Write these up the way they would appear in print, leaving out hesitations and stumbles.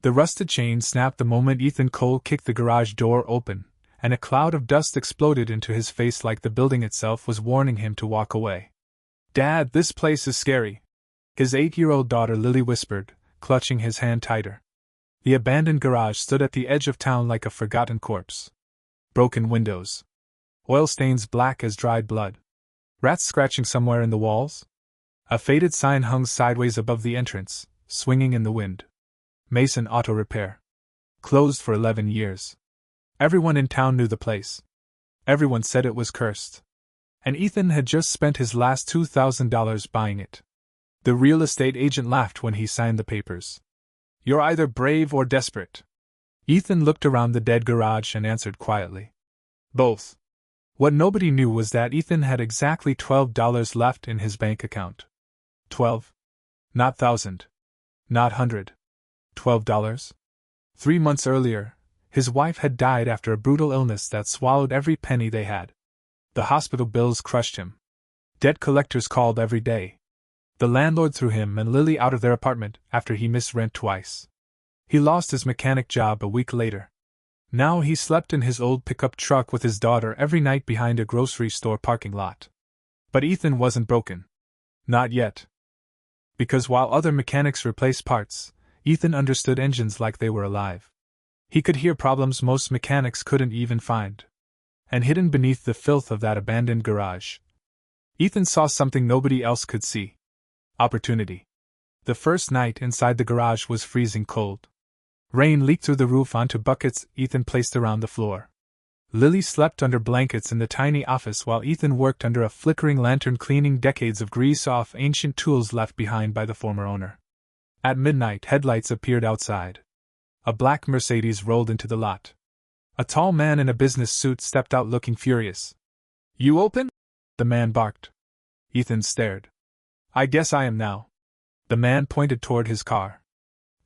The rusted chain snapped the moment Ethan Cole kicked the garage door open, and a cloud of dust exploded into his face like the building itself was warning him to walk away. "Dad, this place is scary," his 8-year-old daughter Lily whispered, clutching his hand tighter. The abandoned garage stood at the edge of town like a forgotten corpse. Broken windows. Oil stains black as dried blood. Rats scratching somewhere in the walls? A faded sign hung sideways above the entrance, swinging in the wind. Mason Auto Repair. Closed for 11 years. Everyone in town knew the place. Everyone said it was cursed. And Ethan had just spent his last $2,000 buying it. The real estate agent laughed when he signed the papers. "You're either brave or desperate." Ethan looked around the dead garage and answered quietly. "Both." What nobody knew was that Ethan had exactly $12 left in his bank account. 12. Not thousand. Not hundred. $12. 3 months earlier, his wife had died after a brutal illness that swallowed every penny they had. The hospital bills crushed him. Debt collectors called every day. The landlord threw him and Lily out of their apartment after he missed rent twice. He lost his mechanic job a week later. Now he slept in his old pickup truck with his daughter every night behind a grocery store parking lot. But Ethan wasn't broken. Not yet. Because while other mechanics replaced parts, Ethan understood engines like they were alive. He could hear problems most mechanics couldn't even find. And hidden beneath the filth of that abandoned garage, Ethan saw something nobody else could see. Opportunity. The first night inside the garage was freezing cold. Rain leaked through the roof onto buckets Ethan placed around the floor. Lily slept under blankets in the tiny office while Ethan worked under a flickering lantern cleaning decades of grease off ancient tools left behind by the former owner. At midnight, headlights appeared outside. A black Mercedes rolled into the lot. A tall man in a business suit stepped out looking furious. "You open?" the man barked. Ethan stared. "I guess I am now." The man pointed toward his car.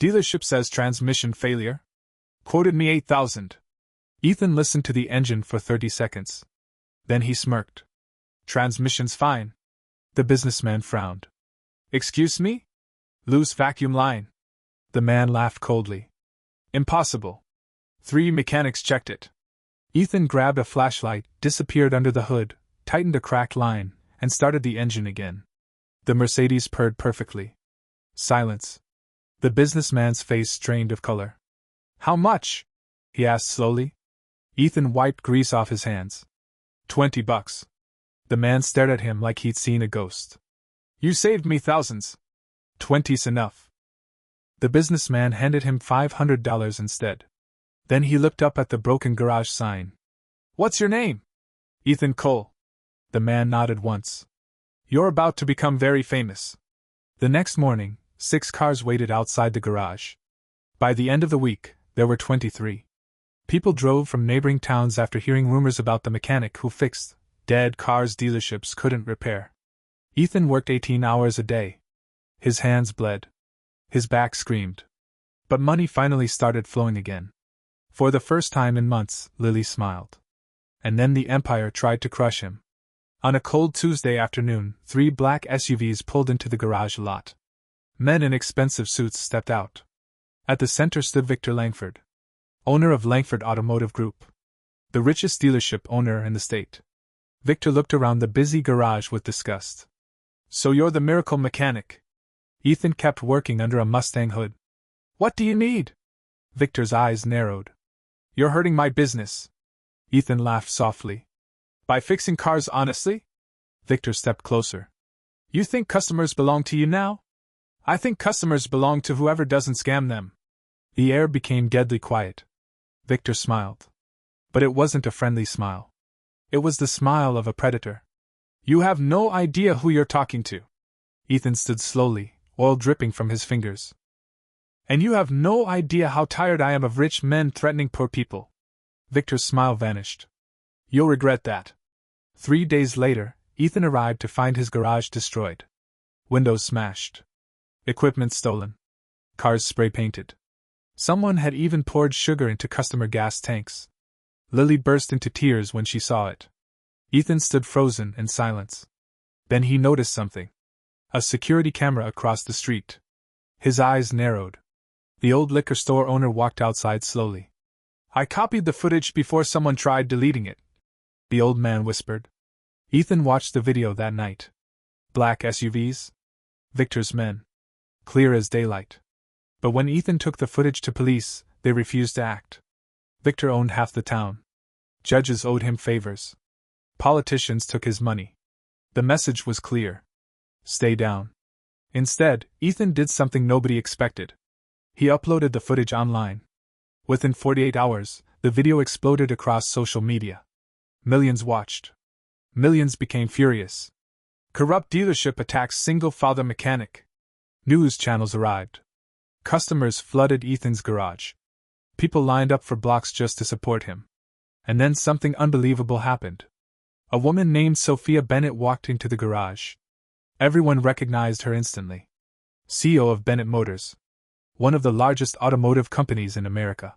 "Dealership says transmission failure. Quoted me 8,000. Ethan listened to the engine for 30 seconds. Then he smirked. "Transmission's fine." The businessman frowned. "Excuse me? Loose vacuum line." The man laughed coldly. "Impossible. 3 mechanics checked it." Ethan grabbed a flashlight, disappeared under the hood, tightened a cracked line, and started the engine again. The Mercedes purred perfectly. Silence. The businessman's face strained of color. "How much?" he asked slowly. Ethan wiped grease off his hands. $20. The man stared at him like he'd seen a ghost. "You saved me thousands. 20's enough." The businessman handed him $500 instead. Then he looked up at the broken garage sign. "What's your name?" "Ethan Cole." The man nodded once. "You're about to become very famous." The next morning, 6 cars waited outside the garage. By the end of the week, there were 23. People drove from neighboring towns after hearing rumors about the mechanic who fixed dead cars dealerships couldn't repair. Ethan worked 18 hours a day. His hands bled. His back screamed. But money finally started flowing again. For the first time in months, Lily smiled. And then the empire tried to crush him. On a cold Tuesday afternoon, 3 black SUVs pulled into the garage lot. Men in expensive suits stepped out. At the center stood Victor Langford, owner of Langford Automotive Group, the richest dealership owner in the state. Victor looked around the busy garage with disgust. "So you're the miracle mechanic." Ethan kept working under a Mustang hood. "What do you need?" Victor's eyes narrowed. "You're hurting my business." Ethan laughed softly. "By fixing cars honestly?" Victor stepped closer. "You think customers belong to you now?" "I think customers belong to whoever doesn't scam them." The air became deadly quiet. Victor smiled. But it wasn't a friendly smile. It was the smile of a predator. "You have no idea who you're talking to." Ethan stood slowly, oil dripping from his fingers. "And you have no idea how tired I am of rich men threatening poor people." Victor's smile vanished. "You'll regret that." 3 days later, Ethan arrived to find his garage destroyed. Windows smashed. Equipment stolen. Cars spray-painted. Someone had even poured sugar into customer gas tanks. Lily burst into tears when she saw it. Ethan stood frozen in silence. Then he noticed something. A security camera across the street. His eyes narrowed. The old liquor store owner walked outside slowly. I copied the footage before someone tried deleting it, the old man whispered. Ethan watched the video that night. Black SUVs. Victor's men. Clear as daylight. But when Ethan took the footage to police, they refused to act. Victor owned half the town. Judges owed him favors. Politicians took his money. The message was clear. Stay down. Instead, Ethan did something nobody expected. He uploaded the footage online. Within 48 hours, the video exploded across social media. Millions watched. Millions became furious. Corrupt dealership attacks single-father mechanic. News channels arrived. Customers flooded Ethan's garage. People lined up for blocks just to support him. And then something unbelievable happened. A woman named Sophia Bennett walked into the garage. Everyone recognized her instantly. CEO of Bennett Motors. One of the largest automotive companies in America.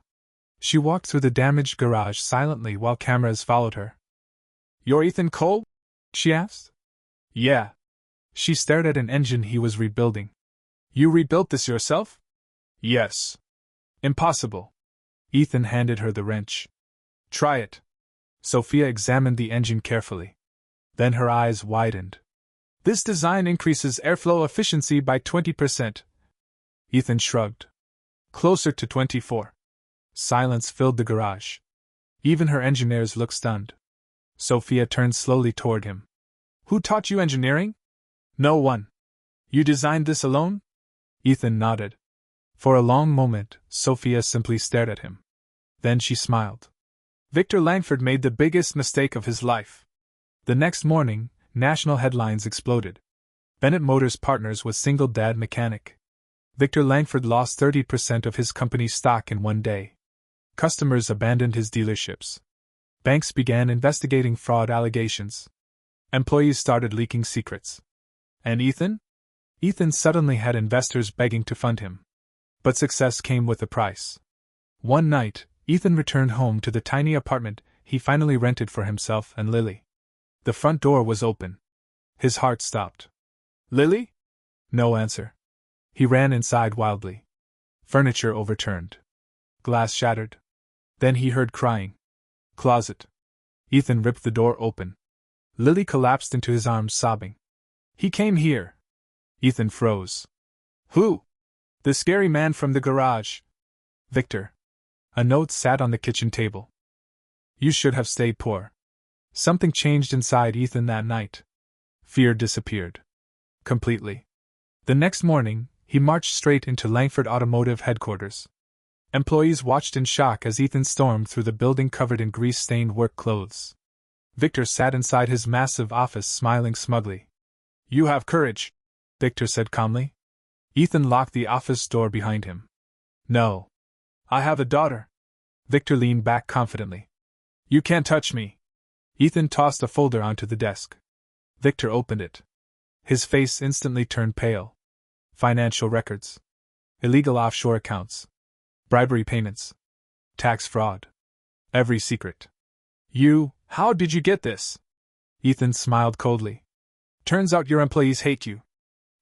She walked through the damaged garage silently while cameras followed her. You're Ethan Cole? She asked. Yeah. She stared at an engine he was rebuilding. You rebuilt this yourself? Yes. Impossible. Ethan handed her the wrench. Try it. Sophia examined the engine carefully. Then her eyes widened. This design increases airflow efficiency by 20%. Ethan shrugged. Closer to 24. Silence filled the garage. Even her engineers looked stunned. Sophia turned slowly toward him. Who taught you engineering? No one. You designed this alone? Ethan nodded. For a long moment, Sophia simply stared at him. Then she smiled. Victor Langford made the biggest mistake of his life. The next morning, national headlines exploded. Bennett Motors partners with single dad mechanic. Victor Langford lost 30% of his company's stock in one day. Customers abandoned his dealerships. Banks began investigating fraud allegations. Employees started leaking secrets. And Ethan? Ethan suddenly had investors begging to fund him. But success came with a price. One night, Ethan returned home to the tiny apartment he finally rented for himself and Lily. The front door was open. His heart stopped. Lily? No answer. He ran inside wildly. Furniture overturned. Glass shattered. Then he heard crying. Closet. Ethan ripped the door open. Lily collapsed into his arms sobbing. He came here. Ethan froze. Who? The scary man from the garage. Victor. A note sat on the kitchen table. You should have stayed poor. Something changed inside Ethan that night. Fear disappeared. Completely. The next morning, he marched straight into Langford Automotive headquarters. Employees watched in shock as Ethan stormed through the building covered in grease-stained work clothes. Victor sat inside his massive office smiling smugly. You have courage, Victor said calmly. Ethan locked the office door behind him. No. I have a daughter. Victor leaned back confidently. You can't touch me. Ethan tossed a folder onto the desk. Victor opened it. His face instantly turned pale. Financial records. Illegal offshore accounts. Bribery payments. Tax fraud. Every secret. How did you get this? Ethan smiled coldly. Turns out your employees hate you.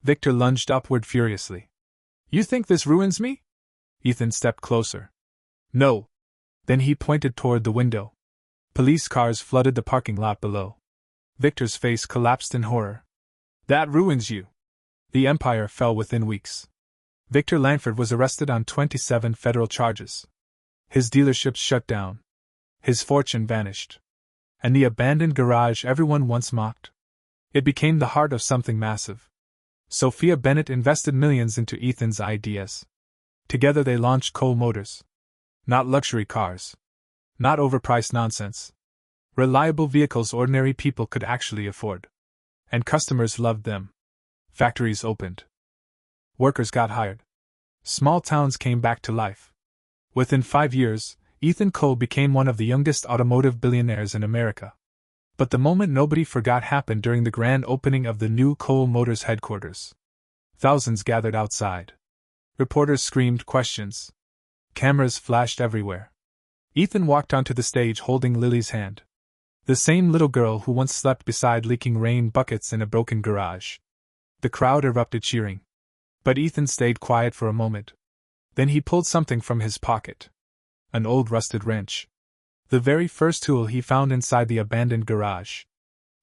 Victor lunged upward furiously. You think this ruins me? Ethan stepped closer. No. Then he pointed toward the window. Police cars flooded the parking lot below. Victor's face collapsed in horror. That ruins you. The empire fell within weeks. Victor Langford was arrested on 27 federal charges. His dealerships shut down. His fortune vanished. And the abandoned garage everyone once mocked. It became the heart of something massive. Sophia Bennett invested millions into Ethan's ideas. Together they launched Cole Motors. Not luxury cars. Not overpriced nonsense. Reliable vehicles ordinary people could actually afford. And customers loved them. Factories opened. Workers got hired. Small towns came back to life. Within 5 years, Ethan Cole became one of the youngest automotive billionaires in America. But the moment nobody forgot happened during the grand opening of the new Cole Motors headquarters. Thousands gathered outside. Reporters screamed questions. Cameras flashed everywhere. Ethan walked onto the stage holding Lily's hand. The same little girl who once slept beside leaking rain buckets in a broken garage. The crowd erupted cheering. But Ethan stayed quiet for a moment. Then he pulled something from his pocket. An old rusted wrench. The very first tool he found inside the abandoned garage.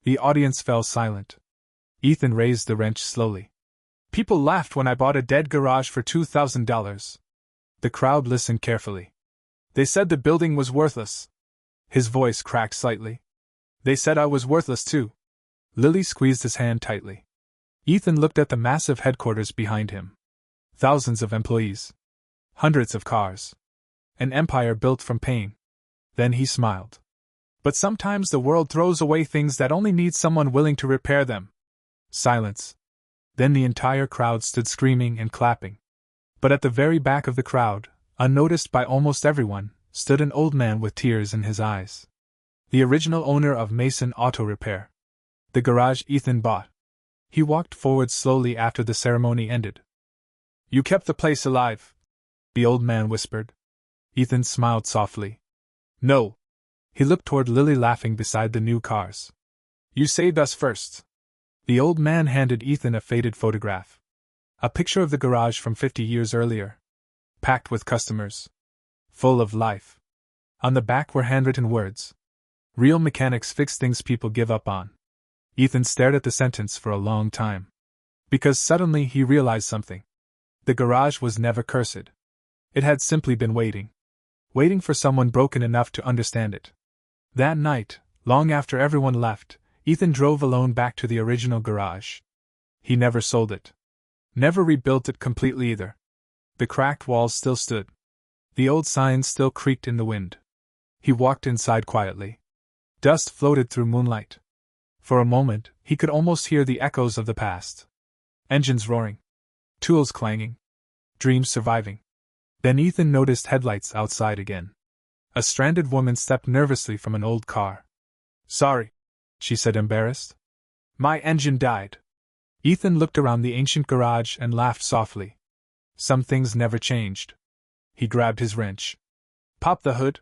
The audience fell silent. Ethan raised the wrench slowly. People laughed when I bought a dead garage for $2,000. The crowd listened carefully. They said the building was worthless. His voice cracked slightly. They said I was worthless too. Lily squeezed his hand tightly. Ethan looked at the massive headquarters behind him. Thousands of employees. Hundreds of cars. An empire built from pain. Then he smiled. But sometimes the world throws away things that only need someone willing to repair them. Silence. Then the entire crowd stood screaming and clapping. But at the very back of the crowd, unnoticed by almost everyone, stood an old man with tears in his eyes. The original owner of Mason Auto Repair. The garage Ethan bought. He walked forward slowly after the ceremony ended. You kept the place alive, the old man whispered. Ethan smiled softly. No. He looked toward Lily laughing beside the new cars. You saved us first. The old man handed Ethan a faded photograph. A picture of the garage from 50 years earlier. Packed with customers. Full of life. On the back were handwritten words. Real mechanics fix things people give up on. Ethan stared at the sentence for a long time. Because suddenly he realized something. The garage was never cursed. It had simply been waiting. Waiting for someone broken enough to understand it. That night, long after everyone left, Ethan drove alone back to the original garage. He never sold it. Never rebuilt it completely either. The cracked walls still stood. The old signs still creaked in the wind. He walked inside quietly. Dust floated through moonlight. For a moment, he could almost hear the echoes of the past. Engines roaring. Tools clanging. Dreams surviving. Then Ethan noticed headlights outside again. A stranded woman stepped nervously from an old car. Sorry, she said, embarrassed. My engine died. Ethan looked around the ancient garage and laughed softly. Some things never changed. He grabbed his wrench. Popped the hood.